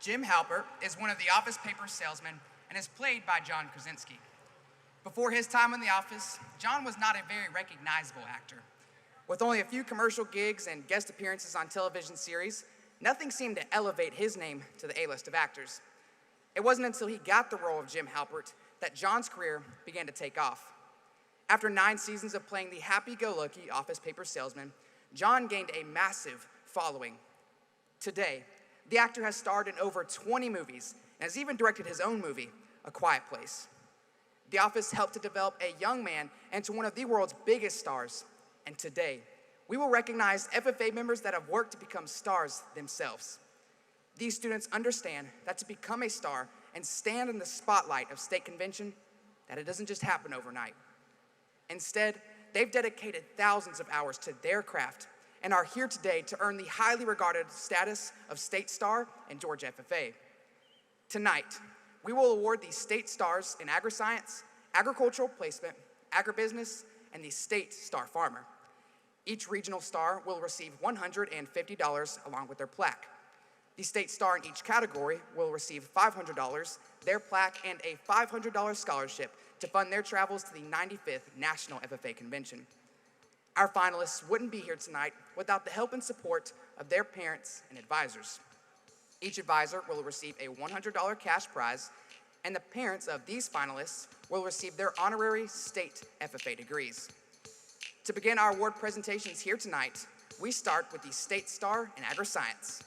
Jim Halpert is one of the office paper salesmen and is played by John Krasinski. Before his time in the office, John was not a very recognizable actor. With only a few commercial gigs and guest appearances on television series, nothing seemed to elevate his name to the A-list of actors. It wasn't until he got the role of Jim Halpert that John's career began to take off. After 9 seasons of playing the happy-go-lucky office paper salesman, John gained a massive following. Today, the actor has starred in over 20 movies and has even directed his own movie, A Quiet Place. The Office helped to develop a young man into one of the world's biggest stars, and today, we will recognize FFA members that have worked to become stars themselves. These students understand that to become a star and stand in the spotlight of state convention, that it doesn't just happen overnight. Instead, they've dedicated thousands of hours to their craft and are here today to earn the highly regarded status of State Star in Georgia FFA. Tonight, we will award the State Stars in Agri-Science, Agricultural Placement, Agribusiness, and the State Star Farmer. Each regional star will receive $150 along with their plaque. The State Star in each category will receive $500, their plaque, and a $500 scholarship to fund their travels to the 95th National FFA Convention. Our finalists wouldn't be here tonight without the help and support of their parents and advisors. Each advisor will receive a $100 cash prize, and the parents of these finalists will receive their honorary state FFA degrees. To begin our award presentations here tonight, we start with the State Star in Agri-Science.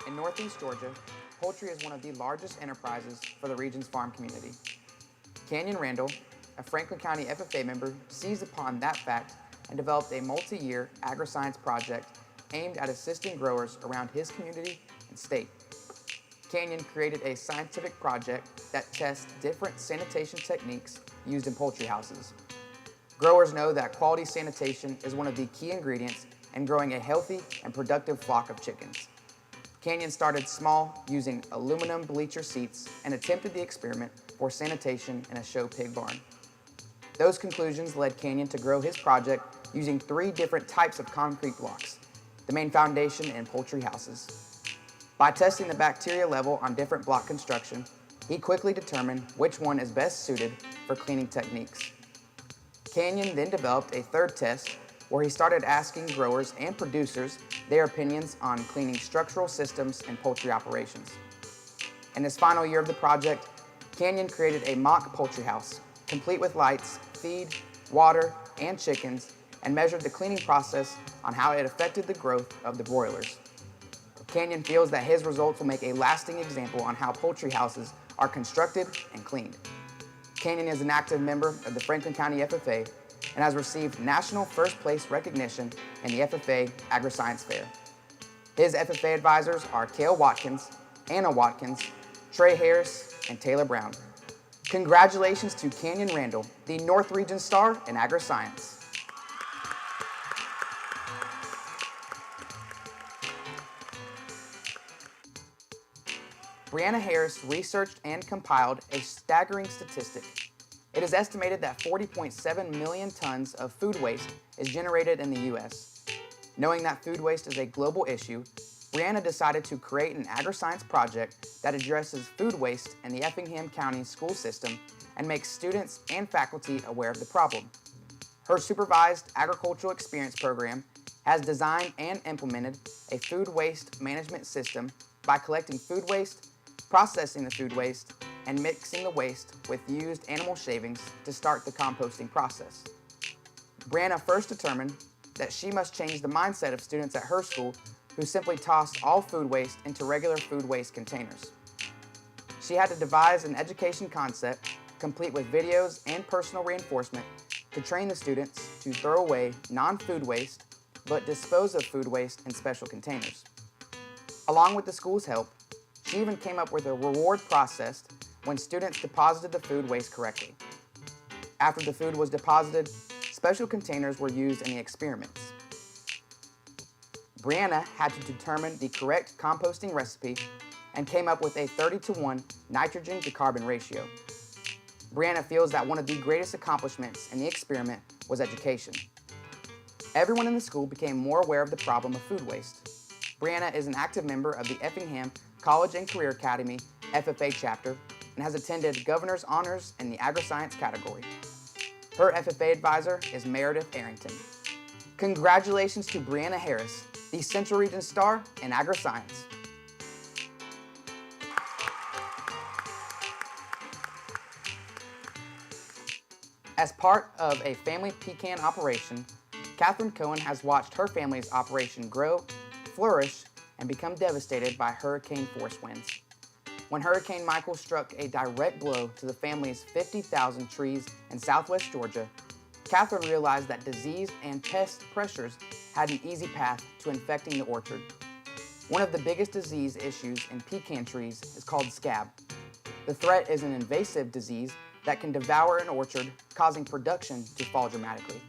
In Northeast Georgia, poultry is one of the largest enterprises for the region's farm community. Canyon Randall, a Franklin County FFA member, seized upon that fact and developed a multi-year agri-science project aimed at assisting growers around his community and state. Canyon created a scientific project that tests different sanitation techniques used in poultry houses. Growers know that quality sanitation is one of the key ingredients in growing a healthy and productive flock of chickens. Canyon started small, using aluminum bleacher seats, and attempted the experiment for sanitation in a show pig barn. Those conclusions led Canyon to grow his project using 3 different types of concrete blocks, the main foundation in poultry houses. By testing the bacteria level on different block construction, he quickly determined which one is best suited for cleaning techniques. Canyon then developed a 3rd test where he started asking growers and producers their opinions on cleaning structural systems in poultry operations. In his final year of the project, Canyon created a mock poultry house, complete with lights, feed, water, and chickens, and measured the cleaning process on how it affected the growth of the broilers. Canyon feels that his results will make a lasting example on how poultry houses are constructed and cleaned. Canyon is an active member of the Franklin County FFA and has received national first place recognition in the FFA Agri-Science Fair. His FFA advisors are Cale Watkins, Anna Watkins, Trey Harris, and Taylor Brown. Congratulations to Canyon Randall, the North Region Star in Agri-Science. Brianna Harris researched and compiled a staggering statistic. It is estimated that 40.7 million tons of food waste is generated in the U.S. Knowing that food waste is a global issue, Brianna decided to create an agri-science project that addresses food waste in the Effingham County school system and makes students and faculty aware of the problem. Her supervised agricultural experience program has designed and implemented a food waste management system by collecting food waste, processing the food waste, and mixing the waste with used animal shavings to start the composting process. Brianna first determined that she must change the mindset of students at her school who simply tossed all food waste into regular food waste containers. She had to devise an education concept, complete with videos and personal reinforcement, to train the students to throw away non-food waste, but dispose of food waste in special containers. Along with the school's help, she even came up with a reward process when students deposited the food waste correctly. After the food was deposited, special containers were used in the experiments. Brianna had to determine the correct composting recipe and came up with a 30-to-1 nitrogen to carbon ratio. Brianna feels that one of the greatest accomplishments in the experiment was education. Everyone in the school became more aware of the problem of food waste. Brianna is an active member of the Effingham College and Career Academy FFA chapter and has attended Governor's Honors in the Agri-Science category. Her FFA advisor is Meredith Arrington. Congratulations to Brianna Harris, the Central Region Star in Agri-Science. As part of a family pecan operation, Kathryn Cohen has watched her family's operation grow, flourish, and become devastated by hurricane-force winds. When Hurricane Michael struck a direct blow to the family's 50,000 trees in southwest Georgia, Kathryn realized that disease and pest pressures had an easy path to infecting the orchard. One of the biggest disease issues in pecan trees is called scab. The threat is an invasive disease that can devour an orchard, causing production to fall dramatically.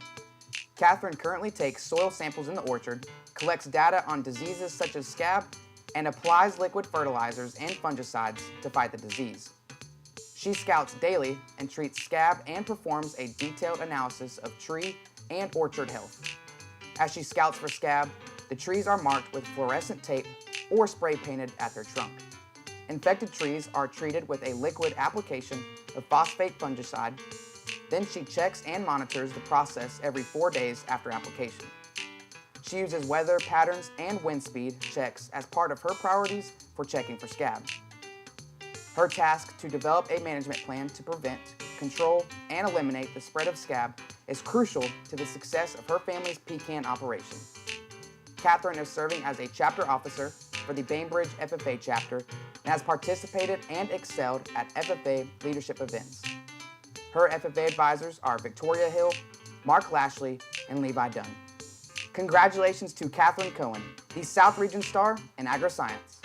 Kathryn currently takes soil samples in the orchard, collects data on diseases such as scab, and applies liquid fertilizers and fungicides to fight the disease. She scouts daily and treats scab and performs a detailed analysis of tree and orchard health. As she scouts for scab, the trees are marked with fluorescent tape or spray painted at their trunk. Infected trees are treated with a liquid application of phosphate fungicide. Then she checks and monitors the process every 4 days after application. She uses weather patterns and wind speed checks as part of her priorities for checking for scab. Her task to develop a management plan to prevent, control, and eliminate the spread of scab is crucial to the success of her family's pecan operation. Kathryn is serving as a chapter officer for the Bainbridge FFA chapter and has participated and excelled at FFA leadership events. Her FFA advisors are Victoria Hill, Mark Lashley, and Levi Dunn. Congratulations to Kathryn Cohen, the South Region Star in Agri-Science.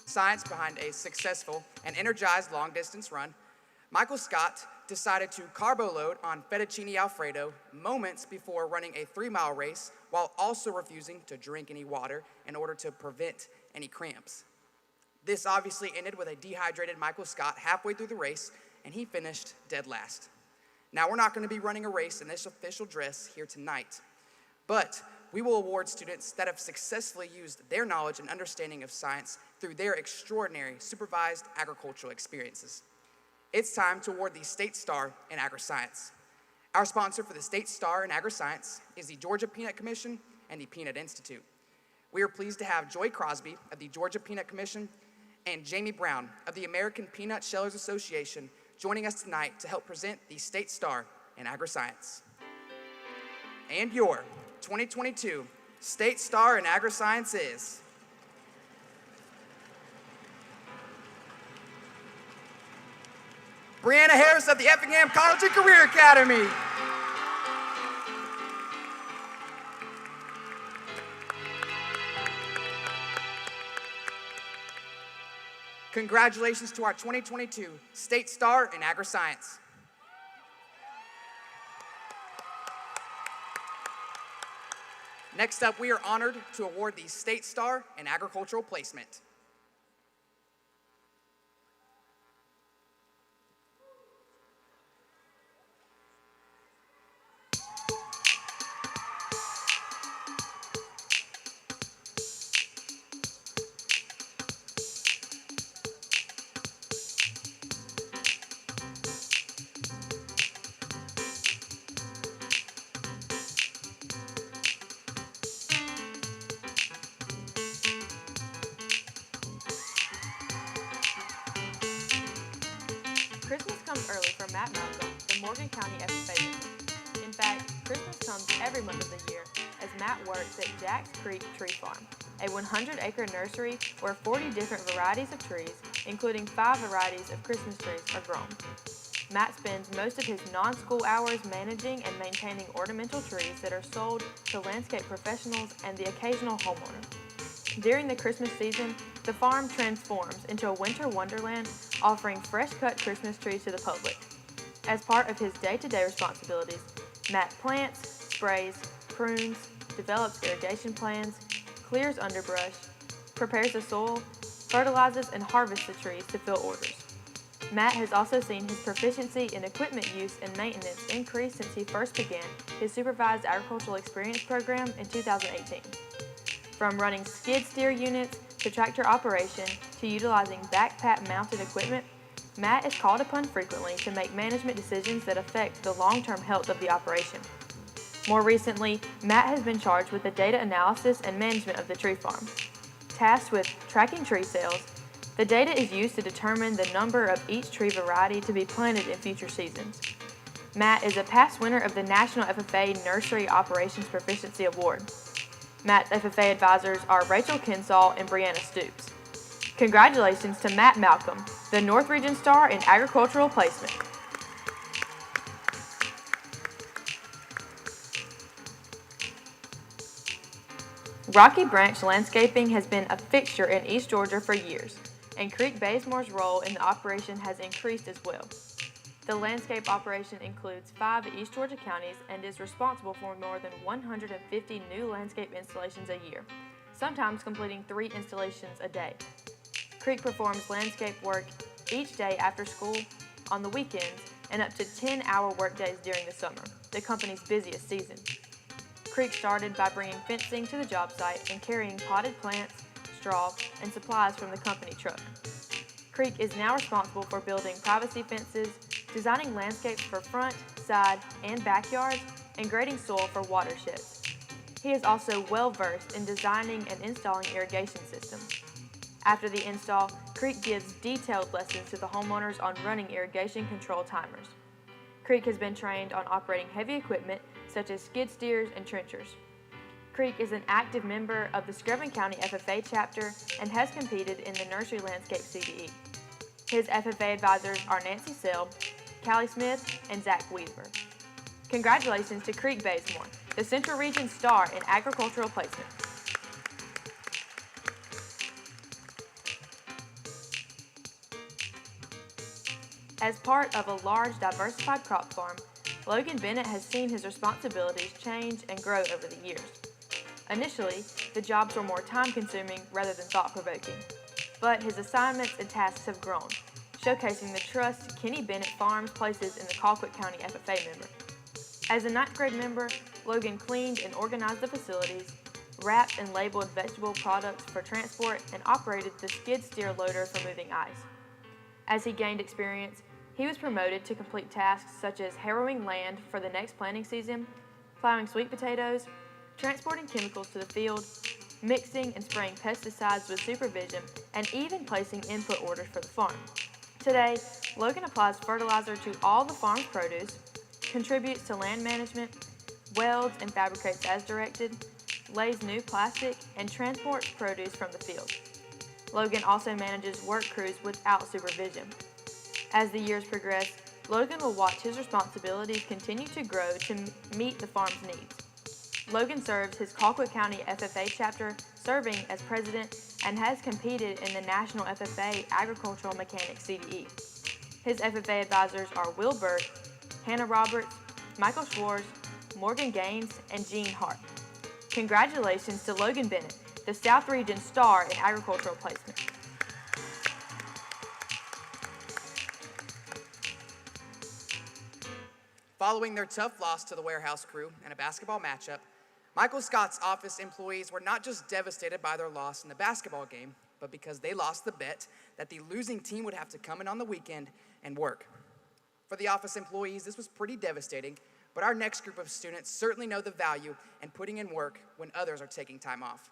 Science behind a successful and energized long-distance run, Michael Scott decided to carbo load on fettuccine alfredo moments before running a 3-mile race while also refusing to drink any water in order to prevent any cramps. This obviously ended with a dehydrated Michael Scott halfway through the race, and he finished dead last. Now, we're not going to be running a race in this official dress here tonight, but we will award students that have successfully used their knowledge and understanding of science through their extraordinary supervised agricultural experiences. It's time to award the State Star in Agri-Science. Our sponsor for the State Star in Agri-Science is the Georgia Peanut Commission and the Peanut Institute. We are pleased to have Joy Crosby of the Georgia Peanut Commission and Jamie Brown of the American Peanut Shellers Association joining us tonight to help present the State Star in Agri-Science. And your 2022 State Star in Agri-Science is Brianna Harris of the Effingham College and Career Academy. Congratulations to our 2022 State Star in Agri-Science. Next up, we are honored to award the State Star in Agricultural Placement. comes early for Matt Malcolm, the Morgan County FFA member. In fact, Christmas comes every month of the year as Matt works at Jack's Creek Tree Farm, a 100-acre nursery where 40 different varieties of trees, including 5 varieties of Christmas trees, are grown. Matt spends most of his non-school hours managing and maintaining ornamental trees that are sold to landscape professionals and the occasional homeowner. During the Christmas season, the farm transforms into a winter wonderland, offering fresh-cut Christmas trees to the public. As part of his day-to-day responsibilities, Matt plants, sprays, prunes, develops irrigation plans, clears underbrush, prepares the soil, fertilizes, and harvests the trees to fill orders. Matt has also seen his proficiency in equipment use and maintenance increase since he first began his Supervised Agricultural Experience program in 2018. From running skid steer units to tractor operation to utilizing backpack mounted equipment, Matt is called upon frequently to make management decisions that affect the long-term health of the operation. More recently, Matt has been charged with the data analysis and management of the tree farm. Tasked with tracking tree sales, the data is used to determine the number of each tree variety to be planted in future seasons. Matt is a past winner of the National FFA Nursery Operations Proficiency Award. Matt's FFA advisors are Rachel Kinsall and Brianna Stoops. Congratulations to Matt Malcolm, the North Region Star in Agricultural Placement. Rocky Branch Landscaping has been a fixture in East Georgia for years, and Creek Bazemore's role in the operation has increased as well. The landscape operation includes 5 East Georgia counties and is responsible for more than 150 new landscape installations a year, sometimes completing 3 installations a day. Creek performs landscape work each day after school, on the weekends, and up to 10-hour workdays during the summer, the company's busiest season. Creek started by bringing fencing to the job site and carrying potted plants, straw, and supplies from the company truck. Creek is now responsible for building privacy fences, designing landscapes for front, side, and backyards, and grading soil for watersheds. He is also well-versed in designing and installing irrigation systems. After the install, Creek gives detailed lessons to the homeowners on running irrigation control timers. Creek has been trained on operating heavy equipment such as skid steers and trenchers. Creek is an active member of the Screven County FFA chapter and has competed in the Nursery Landscape CDE. His FFA advisors are Nancy Sell, Callie Smith, and Zach Weaver. Congratulations to Creek Bazemore, the Central Region Star in Agricultural Placement. As part of a large, diversified crop farm, Logan Bennett has seen his responsibilities change and grow over the years. Initially, the jobs were more time-consuming rather than thought-provoking, but his assignments and tasks have grown, showcasing the trust Kenny Bennett Farms places in the Colquitt County FFA member. As a 9th grade member, Logan cleaned and organized the facilities, wrapped and labeled vegetable products for transport, and operated the skid steer loader for moving ice. As he gained experience, he was promoted to complete tasks such as harrowing land for the next planting season, plowing sweet potatoes, transporting chemicals to the field, mixing and spraying pesticides with supervision, and even placing input orders for the farm. Today, Logan applies fertilizer to all the farm's produce, contributes to land management, welds and fabricates as directed, lays new plastic, and transports produce from the field. Logan also manages work crews without supervision. As the years progress, Logan will watch his responsibilities continue to grow to meet the farm's needs. Logan serves his Colquitt County FFA chapter, serving as president, and has competed in the National FFA Agricultural Mechanics CDE. His FFA advisors are Will Burt, Hannah Roberts, Michael Schwartz, Morgan Gaines, and Jean Hart. Congratulations to Logan Bennett, the South Region Star in Agricultural Placement. Following their tough loss to the warehouse crew in a basketball matchup, Michael Scott's office employees were not just devastated by their loss in the basketball game, but because they lost the bet that the losing team would have to come in on the weekend and work. For the office employees, this was pretty devastating, but our next group of students certainly know the value in putting in work when others are taking time off.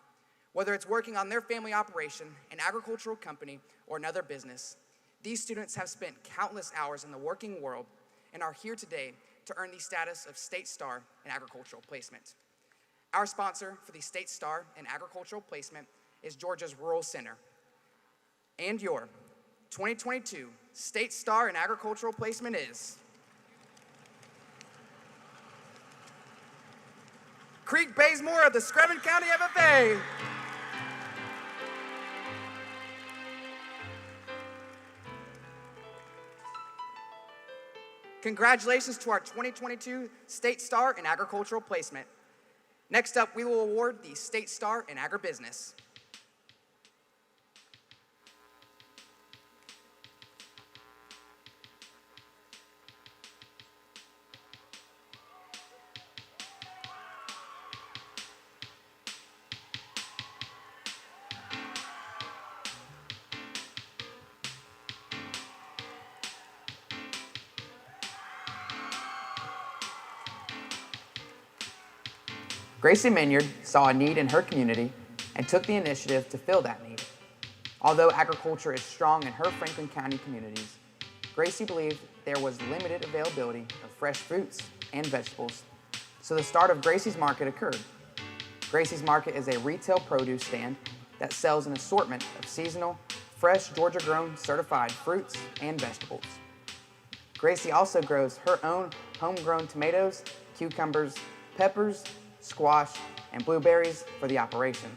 Whether it's working on their family operation, an agricultural company, or another business, These students have spent countless hours in the working world and are here today to earn the status of State Star in Agricultural Placement. Our sponsor for the State Star in Agricultural Placement is Georgia's Rural Center. And your 2022 State Star in Agricultural Placement is Creek Bazemore of the Screven County FFA. Congratulations to our 2022 State Star in Agricultural Placement. Next up, we will award the State Star in Agribusiness. Gracie Minyard saw a need in her community and took the initiative to fill that need. Although agriculture is strong in her Franklin County communities, Gracie believed there was limited availability of fresh fruits and vegetables, so the start of Gracie's Market occurred. Gracie's Market is a retail produce stand that sells an assortment of seasonal, fresh Georgia-grown certified fruits and vegetables. Gracie also grows her own homegrown tomatoes, cucumbers, peppers, squash, and blueberries for the operation.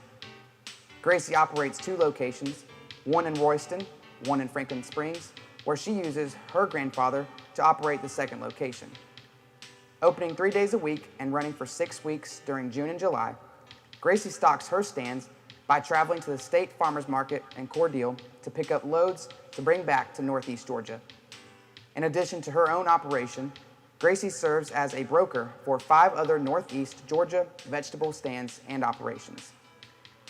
Gracie operates 2 locations, one in Royston, one in Franklin Springs, where she uses her grandfather to operate the second location. Opening 3 days a week and running for 6 weeks during June and July, Gracie stocks her stands by traveling to the State Farmers Market in Cordele to pick up loads to bring back to Northeast Georgia. In addition to her own operation, Gracie serves as a broker for 5 other Northeast Georgia vegetable stands and operations.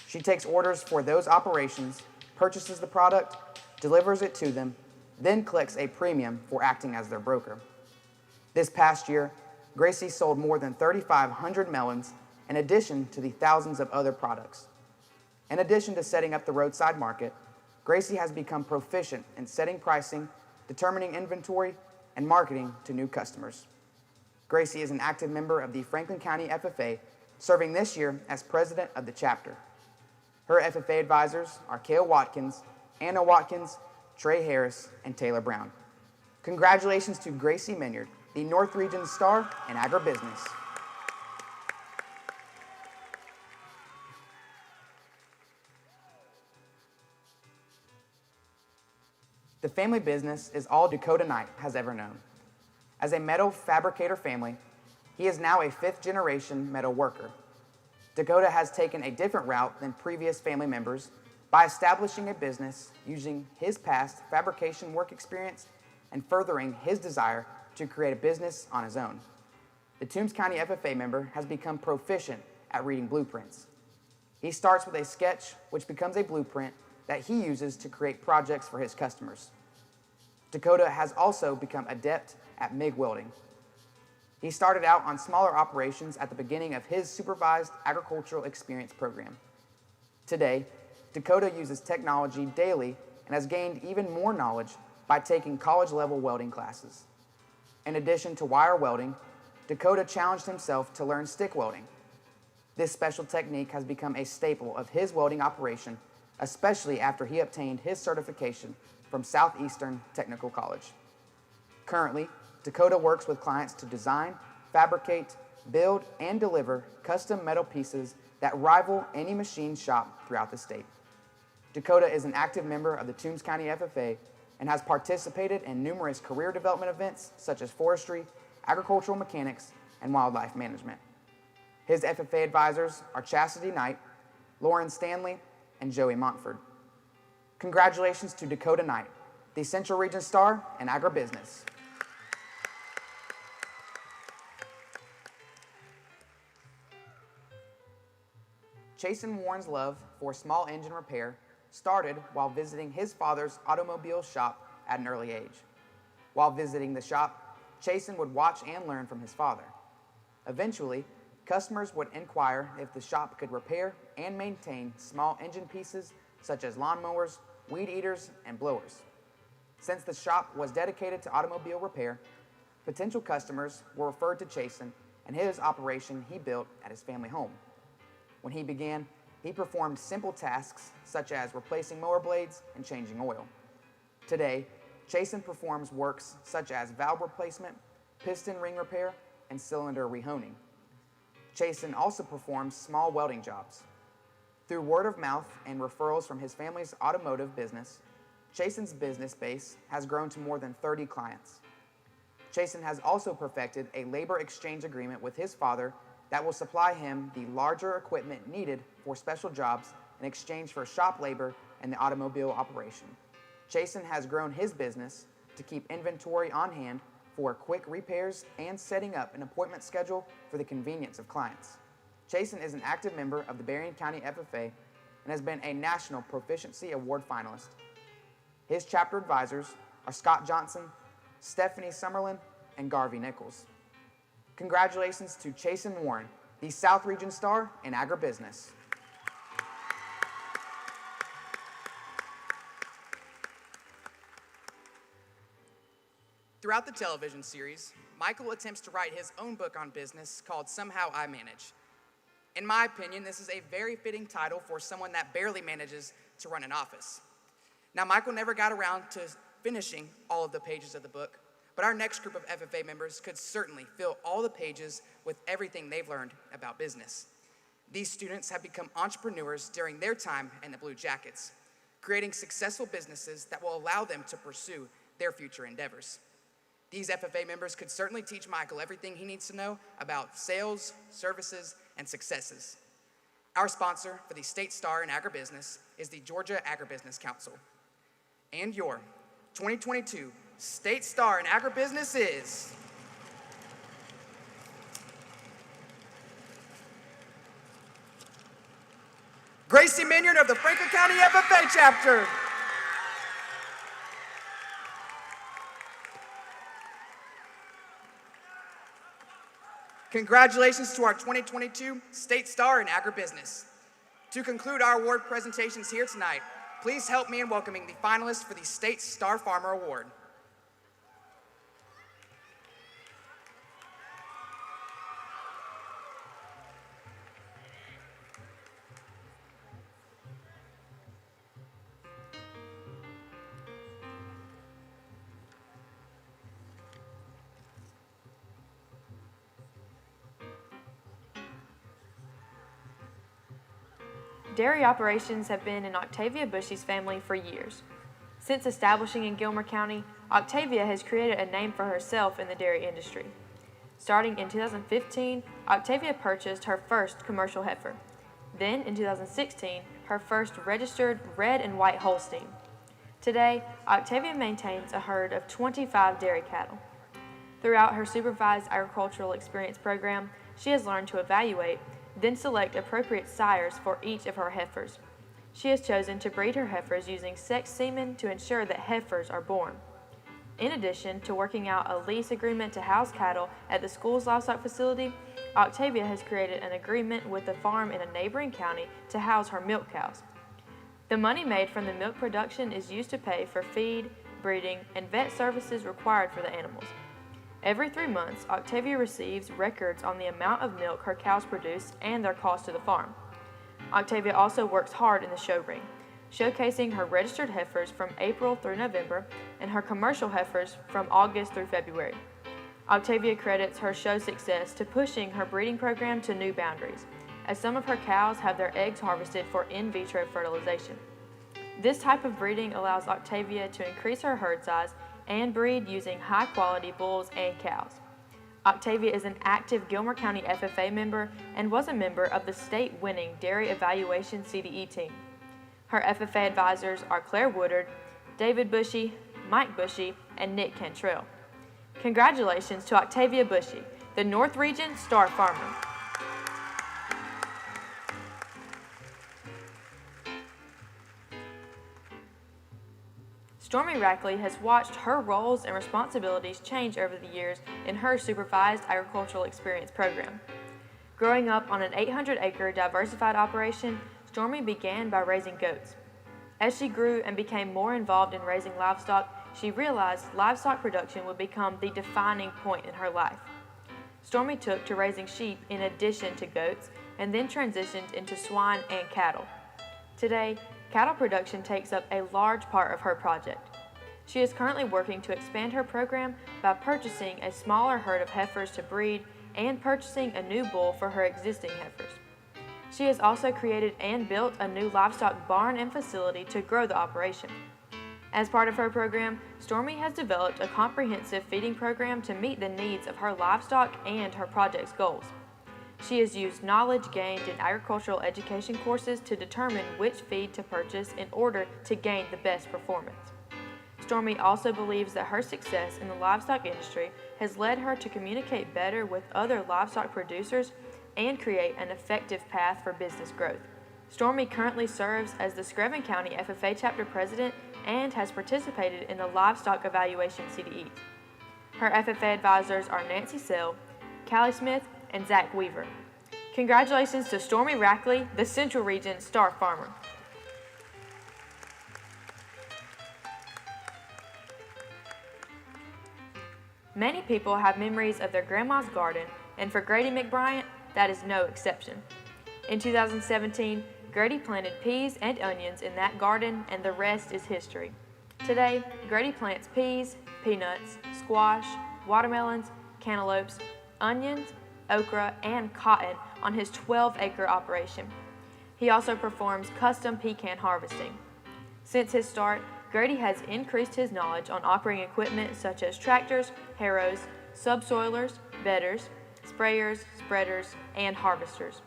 She takes orders for those operations, purchases the product, delivers it to them, then collects a premium for acting as their broker. This past year, Gracie sold more than 3,500 melons in addition to the thousands of other products. In addition to setting up the roadside market, Gracie has become proficient in setting pricing, determining inventory, and marketing to new customers. Gracie is an active member of the Franklin County FFA, serving this year as president of the chapter. Her FFA advisors are Cale Watkins, Anna Watkins, Trey Harris, and Taylor Brown. Congratulations to Gracie Minyard, the North Region Star in Agribusiness. The family business is all Dakota Knight has ever known. As a metal fabricator family, he is now a 5th-generation metal worker. Dakota has taken a different route than previous family members by establishing a business using his past fabrication work experience and furthering his desire to create a business on his own. The Toombs County FFA member has become proficient at reading blueprints. He starts with a sketch, which becomes a blueprint that he uses to create projects for his customers. Dakota has also become adept at MIG welding. He started out on smaller operations at the beginning of his supervised agricultural experience program. Today, Dakota uses technology daily and has gained even more knowledge by taking college-level welding classes. In addition to wire welding, Dakota challenged himself to learn stick welding. This special technique has become a staple of his welding operation, especially after he obtained his certification from Southeastern Technical College. Currently, Dakota works with clients to design, fabricate, build, and deliver custom metal pieces that rival any machine shop throughout the state. Dakota is an active member of the Toombs County FFA and has participated in numerous career development events such as forestry, agricultural mechanics, and wildlife management. His FFA advisors are Chastity Knight, Lauren Stanley, and Joey Montford. Congratulations to Dakota Knight, the Central Region Star in Agribusiness. Chason Warren's love for small engine repair started while visiting his father's automobile shop at an early age. While visiting the shop, Chason would watch and learn from his father. Eventually, customers would inquire if the shop could repair and maintain small engine pieces such as lawnmowers, weed eaters, and blowers. Since the shop was dedicated to automobile repair, potential customers were referred to Chason and his operation he built at his family home. When he began, he performed simple tasks such as replacing mower blades and changing oil. Today, Chason performs works such as valve replacement, piston ring repair, and cylinder rehoning. Chason also performs small welding jobs. Through word of mouth and referrals from his family's automotive business, Chason's business base has grown to more than 30 clients. Chason has also perfected a labor exchange agreement with his father that will supply him the larger equipment needed for special jobs in exchange for shop labor and the automobile operation. Chason has grown his business to keep inventory on hand for quick repairs and setting up an appointment schedule for the convenience of clients. Chason is an active member of the Berrien County FFA and has been a National Proficiency Award finalist. His chapter advisors are Scott Johnson, Stephanie Summerlin, and Garvey Nichols. Congratulations to Chason Warren, the South Region Star in Agribusiness. Throughout the television series, Michael attempts to write his own book on business called Somehow I Manage. In my opinion, this is a very fitting title for someone that barely manages to run an office. Now, Michael never got around to finishing all of the pages of the book, but our next group of FFA members could certainly fill all the pages with everything they've learned about business. These students have become entrepreneurs during their time in the Blue Jackets, creating successful businesses that will allow them to pursue their future endeavors. These FFA members could certainly teach Michael everything he needs to know about sales, services, and successes. Our sponsor for the State Star in Agribusiness is the Georgia Agribusiness Council. And your 2022 State Star in Agribusiness is Gracie Minyard of the Franklin County FFA chapter. Congratulations to our 2022 State Star in Agribusiness. To conclude our award presentations here tonight, please help me in welcoming the finalists for the State Star Farmer Award. Dairy operations have been in Octavia Bushey's family for years. Since establishing in Gilmer County, Octavia has created a name for herself in the dairy industry. Starting in 2015, Octavia purchased her first commercial heifer. Then, in 2016, her first registered red and white Holstein. Today, Octavia maintains a herd of 25 dairy cattle. Throughout her supervised agricultural experience program, she has learned to evaluate, then select appropriate sires for each of her heifers. She has chosen to breed her heifers using sex semen to ensure that heifers are born. In addition to working out a lease agreement to house cattle at the school's livestock facility, Octavia has created an agreement with a farm in a neighboring county to house her milk cows. The money made from the milk production is used to pay for feed, breeding, and vet services required for the animals. Every 3 months, Octavia receives records on the amount of milk her cows produce and their cost to the farm. Octavia also works hard in the show ring, showcasing her registered heifers from April through November and her commercial heifers from August through February. Octavia credits her show success to pushing her breeding program to new boundaries, as some of her cows have their eggs harvested for in vitro fertilization. This type of breeding allows Octavia to increase her herd size and breed using high-quality bulls and cows. Octavia is an active Gilmer County FFA member and was a member of the state-winning Dairy Evaluation CDE team. Her FFA advisors are Claire Woodard, David Bushey, Mike Bushey, and Nick Cantrell. Congratulations to Octavia Bushey, the North Region Star Farmer. Stormie Rackley has watched her roles and responsibilities change over the years in her supervised agricultural experience program. Growing up on an 800-acre diversified operation, Stormie began by raising goats. As she grew and became more involved in raising livestock, she realized livestock production would become the defining point in her life. Stormie took to raising sheep in addition to goats and then transitioned into swine and cattle. Today, cattle production takes up a large part of her project. She is currently working to expand her program by purchasing a smaller herd of heifers to breed and purchasing a new bull for her existing heifers. She has also created and built a new livestock barn and facility to grow the operation. As part of her program, Stormie has developed a comprehensive feeding program to meet the needs of her livestock and her project's goals. She has used knowledge gained in agricultural education courses to determine which feed to purchase in order to gain the best performance. Stormie also believes that her success in the livestock industry has led her to communicate better with other livestock producers and create an effective path for business growth. Stormie currently serves as the Screven County FFA Chapter President and has participated in the Livestock Evaluation CDEs. Her FFA advisors are Nancy Sell, Callie Smith, and Zach Weaver. Congratulations to Stormie Rackley, the Central Region Star Farmer. Many people have memories of their grandma's garden, and for Grady McBryant, that is no exception. In 2017, Grady planted peas and onions in that garden, and the rest is history. Today, Grady plants peas, peanuts, squash, watermelons, cantaloupes, onions, okra, and cotton on his 12-acre operation. He also performs custom pecan harvesting. Since his start, Grady has increased his knowledge on operating equipment such as tractors, harrows, subsoilers, bedders, sprayers, spreaders, and harvesters.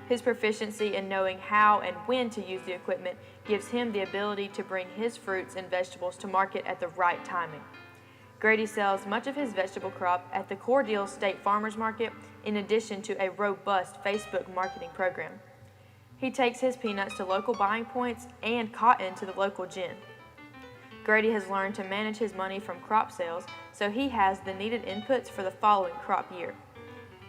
His proficiency in knowing how and when to use the equipment gives him the ability to bring his fruits and vegetables to market at the right timing. Grady sells much of his vegetable crop at the Cordele State Farmers Market in addition to a robust Facebook marketing program. He takes his peanuts to local buying points and cotton to the local gin. Grady has learned to manage his money from crop sales, so he has the needed inputs for the following crop year.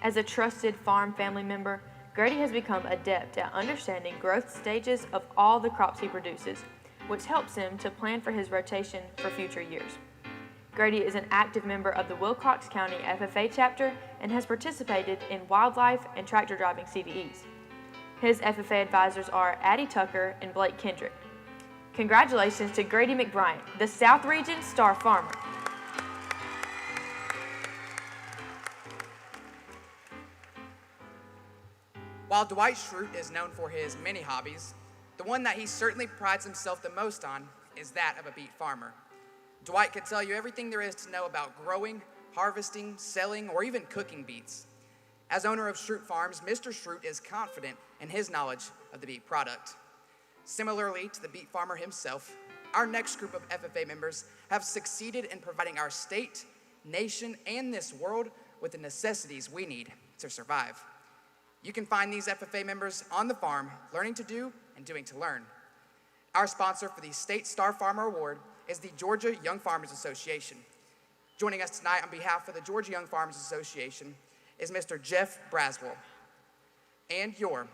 As a trusted farm family member, Grady has become adept at understanding growth stages of all the crops he produces, which helps him to plan for his rotation for future years. Grady is an active member of the Wilcox County FFA chapter and has participated in wildlife and tractor driving CDEs. His FFA advisors are Addie Tucker and Blake Kendrick. Congratulations to Grady McBryant, the South Region Star Farmer. While Dwight Schrute is known for his many hobbies, the one that he certainly prides himself the most on is that of a beet farmer. Dwight could tell you everything there is to know about growing, harvesting, selling, or even cooking beets. As owner of Schrute Farms, Mr. Schrute is confident in his knowledge of the beet product. Similarly to the beet farmer himself, our next group of FFA members have succeeded in providing our state, nation, and this world with the necessities we need to survive. You can find these FFA members on the farm, learning to do and doing to learn. Our sponsor for the State Star Farmer Award is the Georgia Young Farmers Association. Joining us tonight on behalf of the Georgia Young Farmers Association is Mr. Jeff Braswell. And your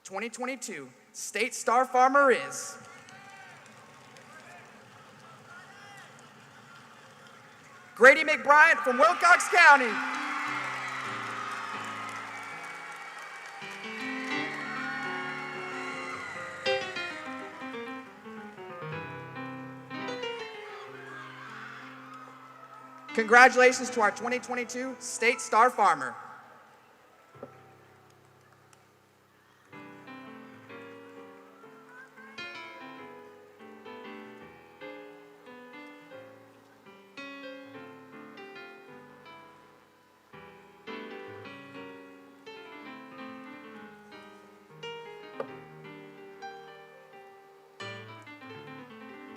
2022 State Star Farmer is Grady McBryant from Wilcox County. Congratulations to our 2022 State Star Farmer.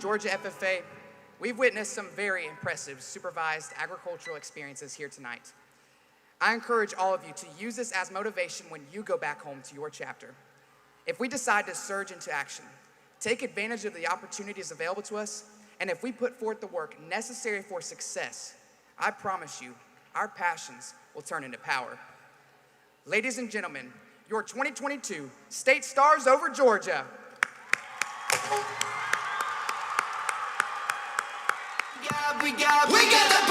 Georgia FFA, we've witnessed some very impressive supervised agricultural experiences here tonight. I encourage all of you to use this as motivation when you go back home to your chapter. If we decide to surge into action, take advantage of the opportunities available to us, and if we put forth the work necessary for success, I promise you, our passions will turn into power. Ladies and gentlemen, your 2022 State Stars over Georgia. We got the